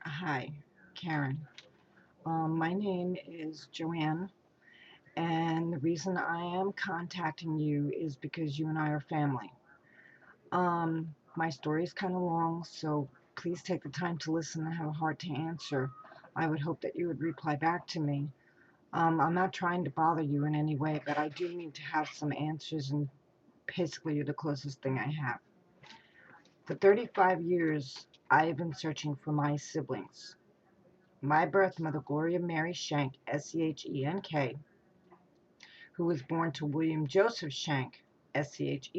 Hi, Karen. My name is Joanne, and the reason I am contacting you is because you and I are family. My story is kind of long, so please take the time to listen and have a heart to answer. I would hope that you would reply back to me. I'm not trying to bother you in any way, but I do need to have some answers, and basically, you're the closest thing I have. For 35 years, I have been searching for my siblings. My birth mother, Gloria Mary Schenk, Schenk, who was born to William Joseph Schenk, Schenk,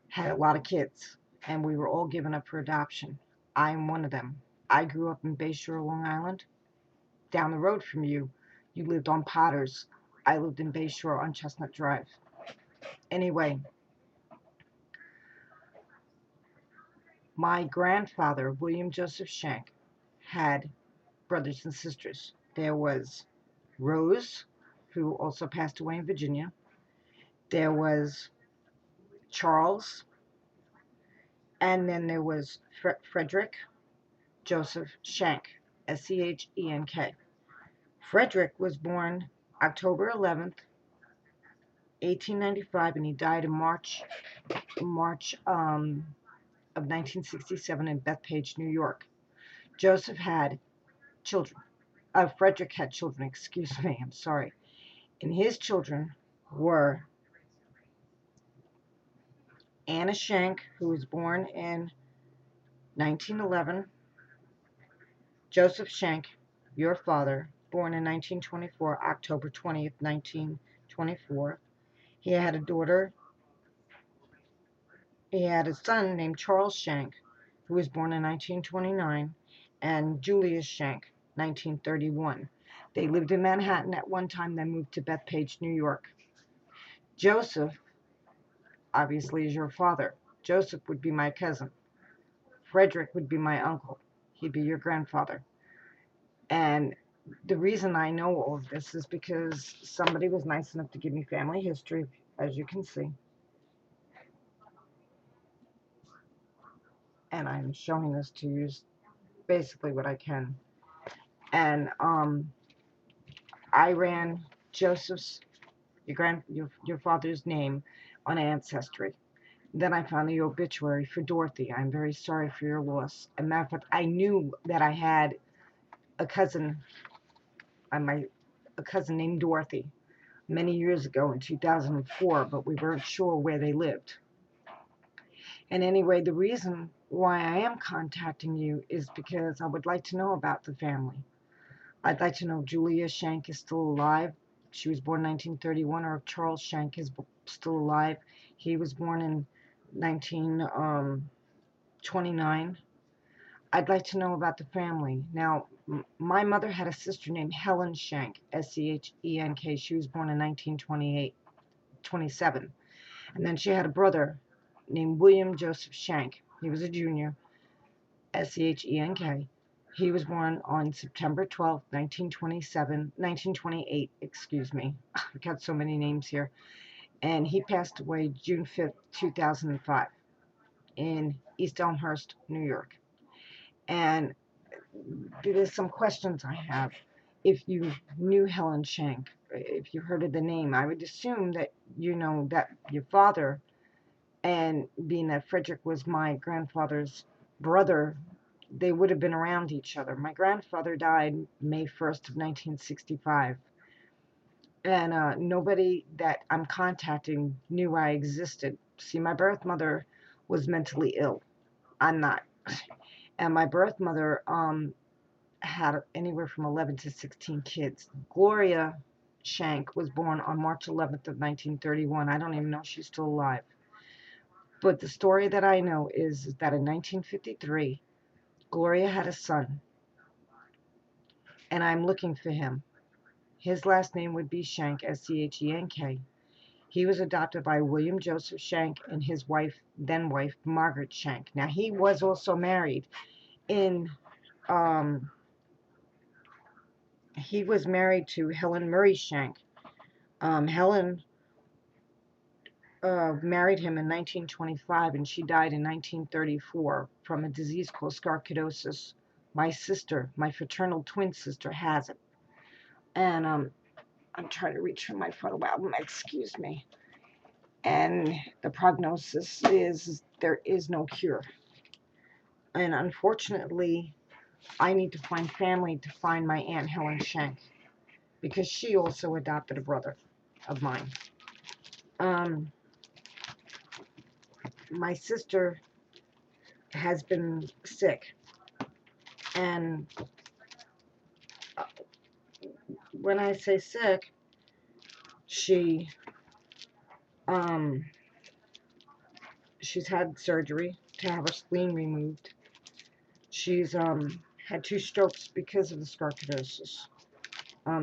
had a lot of kids, and we were all given up for adoption. I am one of them. I grew up in Bayshore, Long Island, down the road from you. You lived on Potters. I lived in Bayshore on Chestnut Drive. Anyway, my grandfather, William Joseph Schenk, had brothers and sisters. There was Rose, who also passed away in Virginia. There was Charles, and then there was Frederick Joseph Schenk, Schenk. Frederick was born October 11th, 1895, and he died in March of 1967 in Bethpage, New York. Joseph had children. Frederick had children. Excuse me. I'm sorry. And his children were Anna Schenk, who was born in 1911, Joseph Schenk, your father, born in 1924, October 20th, 1924. He had a daughter. He had a son named Charles Schenk, who was born in 1929, and Julius Schenk, 1931. They lived in Manhattan at one time, then moved to Bethpage, New York. Joseph, obviously, is your father. Joseph would be my cousin. Frederick would be my uncle. He'd be your grandfather. And the reason I know all of this is because somebody was nice enough to give me family history, as you can see. And I'm showing this to you basically what I can. And I ran Joseph's your father's name on Ancestry. Then I found the obituary for Dorothy. I'm very sorry for your loss. As a matter of fact, I knew that I had a cousin, my a cousin named Dorothy, many years ago in 2004, but we weren't sure where they lived. And anyway, the reason why I am contacting you is because I would like to know about the family. I'd like to know if Julia Schenk is still alive. She was born in 1931, or if Charles Schenk is still alive. He was born in 1929. I'd like to know about the family. Now, my mother had a sister named Helen Schenk, Schenk. She was born in 1927. And then she had a brother named William Joseph Schenk. He was a junior, Schenk. He was born on September 12th, 1928, excuse me. I've got so many names here. And he passed away June 5th, 2005 in East Elmhurst, New York. And there's some questions I have. If you knew Helen Schenk, if you heard of the name, I would assume that you know that your father, and being that Frederick was my grandfather's brother, they would have been around each other. My grandfather died May 1st of 1965, and nobody that I'm contacting knew I existed. See, my birth mother was mentally ill. I'm not. And my birth mother had anywhere from 11 to 16 kids. Gloria Schenk was born on March 11th of 1931. I don't even know if she's still alive. But the story that I know is that in 1953, Gloria had a son, and I'm looking for him. His last name would be Schenk, Schenk. He was adopted by William Joseph Schenk and his then wife, Margaret Schenk. Now, he was also married in, he was married to Helen Murray Schenk. Helen married him in 1925, and she died in 1934 from a disease called sarcoidosis My sister, my fraternal twin sister, has it. And I'm trying to reach for my photo album, excuse me. And the prognosis is there is no cure. And unfortunately, I need to find family to find my Aunt Helen Schenk because she also adopted a brother of mine. Um, my sister has been sick, and when I say sick, she um, she's had surgery to have her spleen removed. She's had 2 strokes because of the sarcoidosis.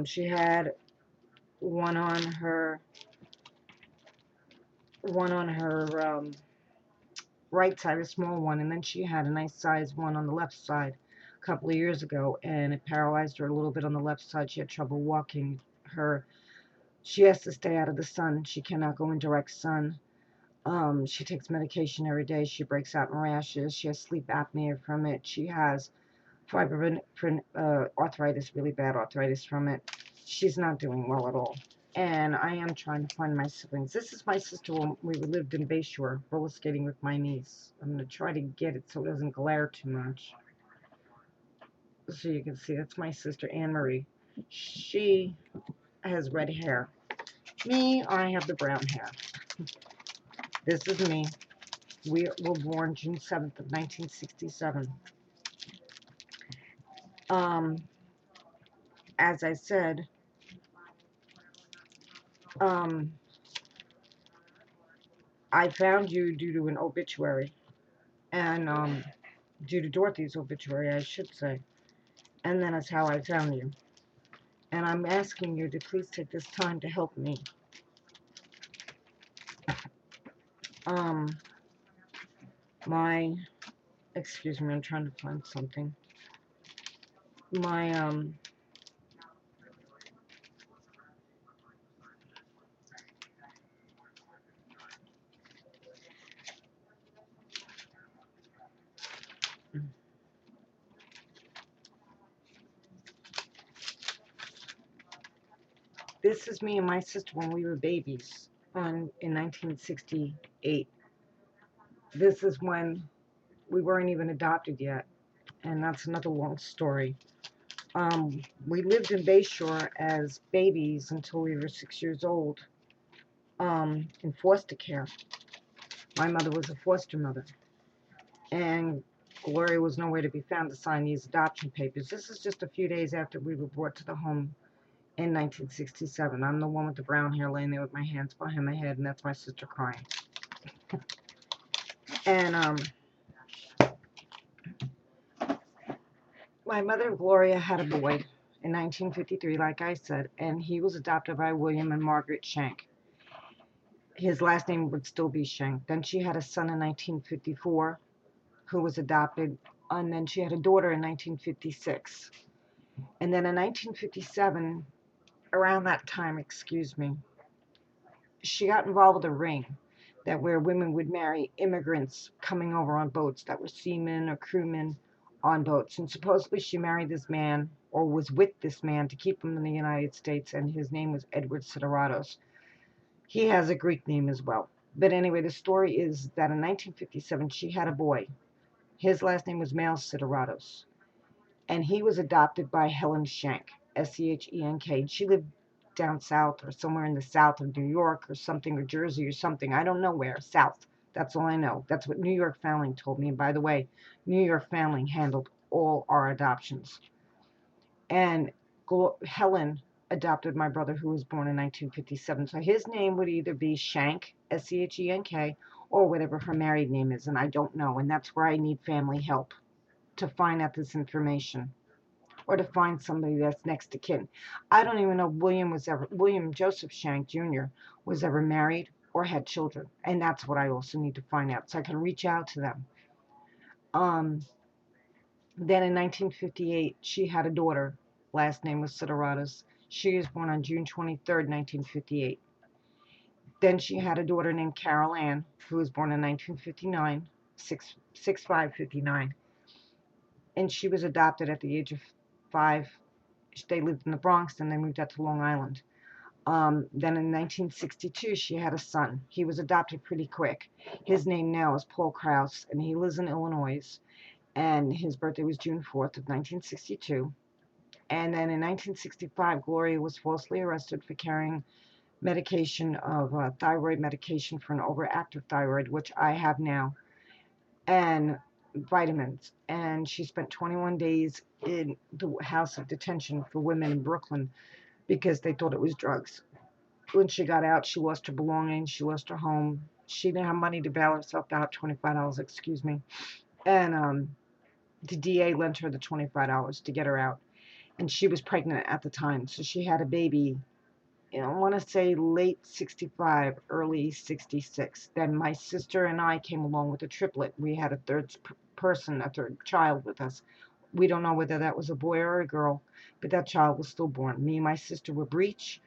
She had one on her right side, a small one, and then she had a nice size one on the left side a couple of years ago, and it paralyzed her a little bit on the left side. She had trouble walking. She has to stay out of the sun. She cannot go in direct sun. She takes medication every day. She breaks out in rashes. She has sleep apnea from it. She has arthritis, really bad arthritis from it. She's not doing well at all. And I am trying to find my siblings. This is my sister when we lived in Bayshore, roller skating with my niece. I'm going to try to get it so it doesn't glare too much. So you can see that's my sister, Anne Marie. She has red hair. Me, I have the brown hair. This is me. We were born June 7th of 1967. As I said, I found you due to an obituary, and due to Dorothy's obituary, I should say. And then that's how I found you. And I'm asking you to please take this time to help me. Um, my, excuse me, I'm trying to find something. My, this is me and my sister when we were babies in 1968. This is when we weren't even adopted yet, and that's another long story. We lived in Bayshore as babies until we were 6 years old, in foster care. My mother was a foster mother, and Gloria was nowhere to be found to sign these adoption papers. This is just a few days after we were brought to the home in 1967. I'm the one with the brown hair laying there with my hands behind my head, and that's my sister crying. And my mother, Gloria, had a boy in 1953, like I said, and he was adopted by William and Margaret Schenk. His last name would still be Schenk. Then she had a son in 1954 who was adopted, and then she had a daughter in 1956. And then in 1957, around that time, excuse me, she got involved with a ring where women would marry immigrants coming over on boats that were seamen or crewmen on boats. And supposedly she married this man, or was with this man, to keep him in the United States, and his name was Edward Sideratos. He has a Greek name as well. But anyway, the story is that in 1957 she had a boy. His last name was Male Sideratos, and he was adopted by Helen Schenk, Schenk. She lived down south, or somewhere in the south of New York or something, or Jersey or something. I don't know where. South. That's all I know. That's what New York Family told me. And by the way, New York Family handled all our adoptions. And Helen adopted my brother, who was born in 1957. So his name would either be Schenk, Schenk, or whatever her married name is, and I don't know. And that's where I need family help to find out this information, or to find somebody that's next to kin. I don't even know if William Joseph Schenk Jr. was ever married or had children, and that's what I also need to find out so I can reach out to them. Then in 1958, she had a daughter. Last name was Sideratos. She was born on June 23rd, 1958. Then she had a daughter named Carol Ann, who was born in 1959, 6/5/59. and she was adopted at the age of 5. They lived in the Bronx, and they moved out to Long Island. Then in 1962, she had a son. He was adopted pretty quick. His name now is Paul Krause, and he lives in Illinois. And his birthday was June 4th of 1962. And then in 1965, Gloria was falsely arrested for carrying medication of thyroid medication for an overactive thyroid, which I have now, and vitamins. And she spent 21 days in the house of detention for women in Brooklyn because they thought it was drugs. When she got out, she lost her belongings, she lost her home. She didn't have money to bail herself out, $25, excuse me. And the DA lent her the $25 to get her out. And she was pregnant at the time, so she had a baby, I want to say late 65, early 66. Then my sister and I came along with a triplet. We had a third person, a third child with us. We don't know whether that was a boy or a girl, but that child was still born. Me and my sister were breech.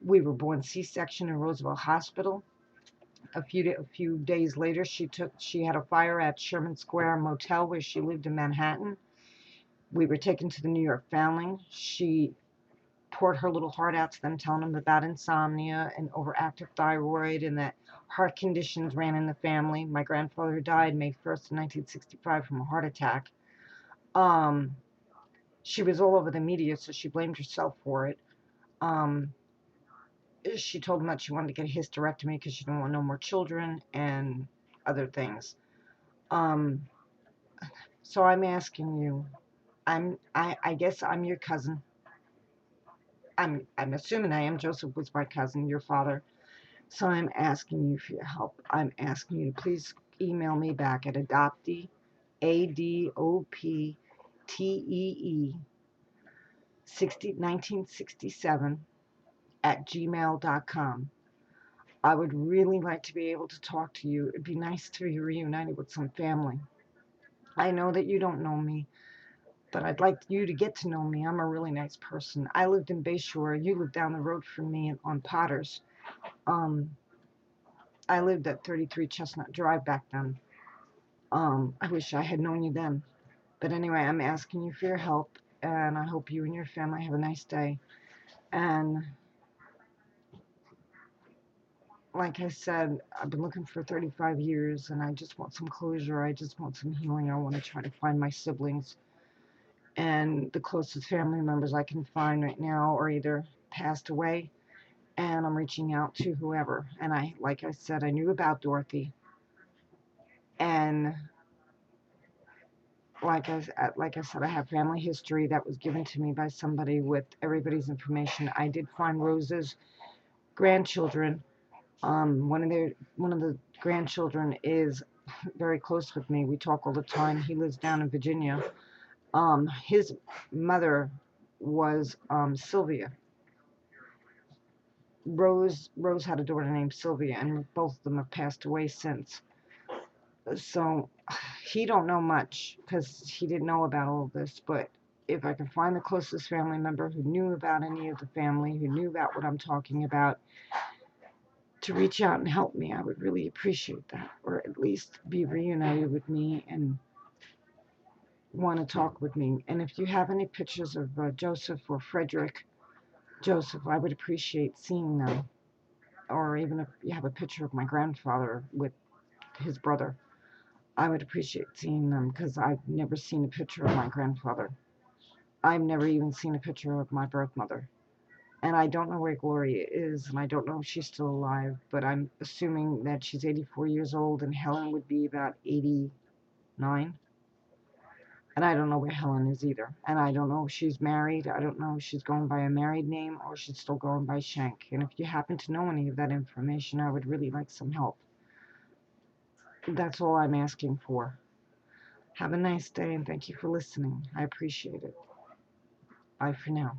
We were born C-section in Roosevelt Hospital. A few days later, she had a fire at Sherman Square Motel where she lived in Manhattan. We were taken to the New York Foundling. She poured her little heart out to them, telling them about insomnia and overactive thyroid and that heart conditions ran in the family. My grandfather died May 1st, 1965 from a heart attack. She was all over the media, so she blamed herself for it. She told them that she wanted to get a hysterectomy because she didn't want no more children and other things. So I'm asking you, I guess I'm your cousin. I'm assuming I am. Joseph was my cousin, your father. So I'm asking you for your help. I'm asking you to please email me back at adoptee, ADOPTEE, 1967 at gmail.com. I would really like to be able to talk to you. It'd be nice to be reunited with some family. I know that you don't know me, but I'd like you to get to know me. I'm a really nice person. I lived in Bayshore. You lived down the road from me on Potters. I lived at 33 Chestnut Drive back then. I wish I had known you then. But anyway, I'm asking you for your help, and I hope you and your family have a nice day. And like I said, I've been looking for 35 years, and I just want some closure. I just want some healing. I want to try to find my siblings. And the closest family members I can find right now are either passed away, and I'm reaching out to whoever. And like I said, I knew about Dorothy. And like I said, I have family history that was given to me by somebody with everybody's information. I did find Rose's grandchildren. One of the grandchildren is very close with me. We talk all the time. He lives down in Virginia. His mother was Sylvia. Rose had a daughter named Sylvia, and both of them have passed away since. So he don't know much because he didn't know about all of this. But if I can find the closest family member who knew about any of the family, who knew about what I'm talking about, to reach out and help me, I would really appreciate that, or at least be reunited with me and want to talk with me. And if you have any pictures of Joseph or Frederick, Joseph, I would appreciate seeing them. Or even if you have a picture of my grandfather with his brother, I would appreciate seeing them because I've never seen a picture of my grandfather. I've never even seen a picture of my birth mother. And I don't know where Gloria is, and I don't know if she's still alive, but I'm assuming that she's 84 years old, and Helen would be about 89. And I don't know where Helen is either. And I don't know if she's married. I don't know if she's going by a married name or she's still going by Schenk. And if you happen to know any of that information, I would really like some help. That's all I'm asking for. Have a nice day, and thank you for listening. I appreciate it. Bye for now.